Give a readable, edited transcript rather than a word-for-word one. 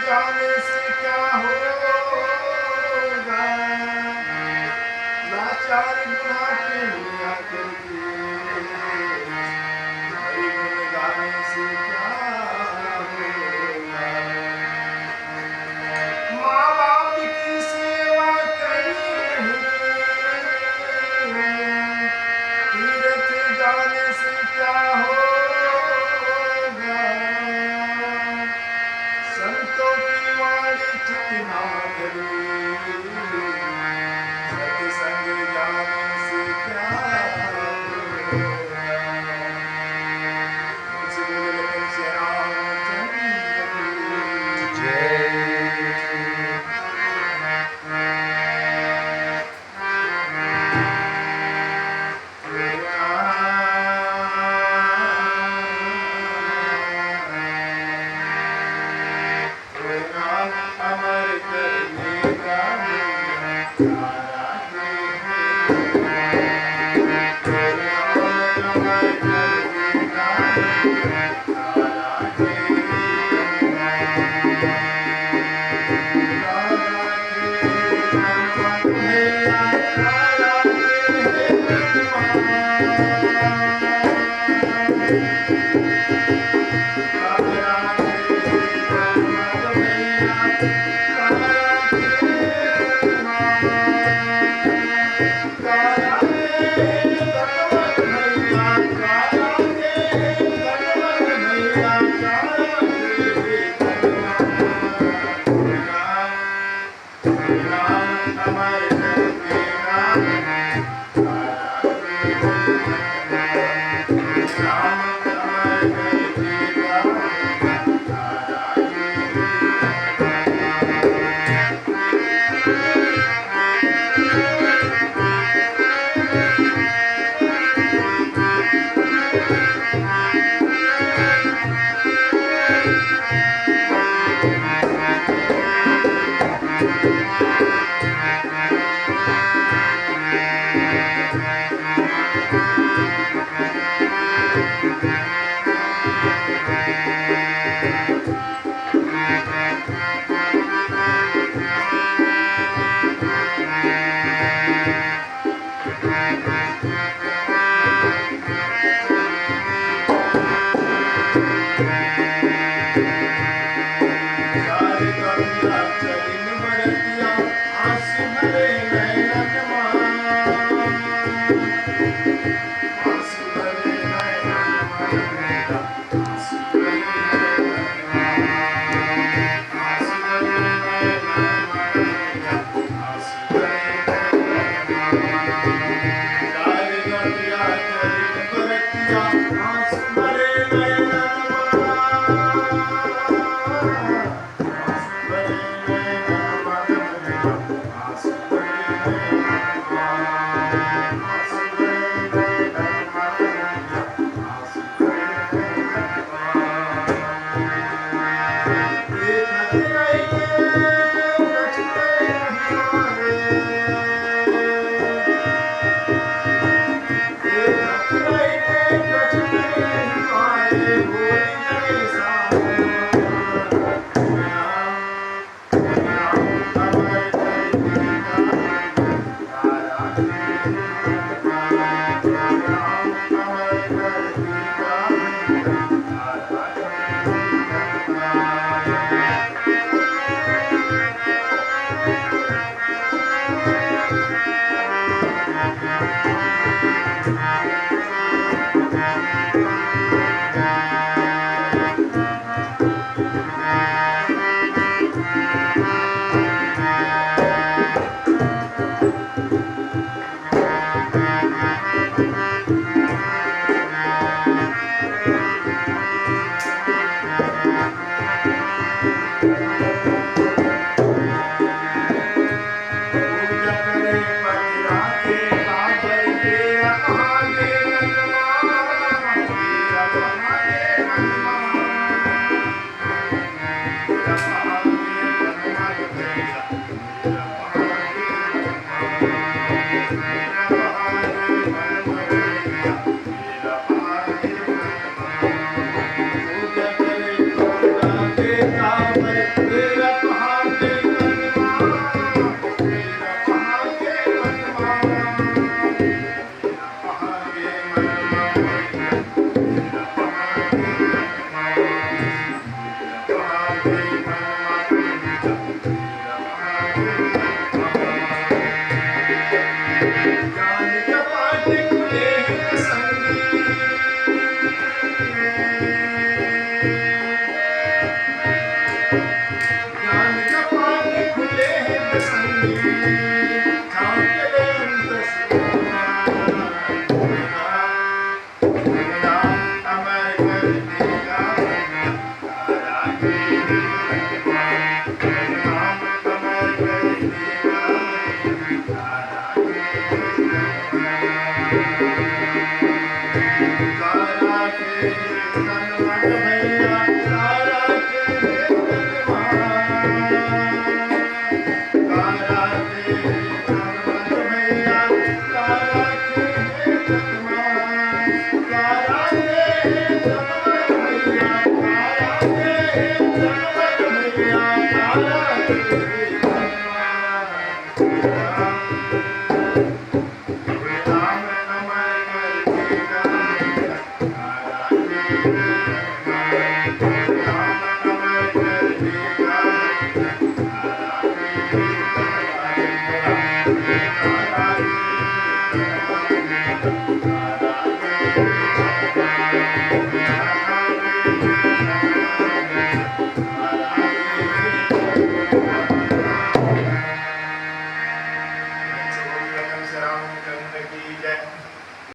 जाने से क्या होगा, लाचार बुढ़ापे में आकर के हरि गुण गाने से क्या होगा। माँ बाप की सेवा करी नहीं, तीर्थ जाने से क्या होगा। संतों की वाणी चित ना धरी, सत्संग जाने से क्या होगा। तुलसी बोले लखन श्री रामचंद्र की जय। अमर करने का ज्ञान कपाट खुले संगी, ज्ञान कपाट खुले संगी, झांक लो अमर कर देगा तारा के नाम, अमर कर देगा तारा के तन मन भैया तारा के तन मन।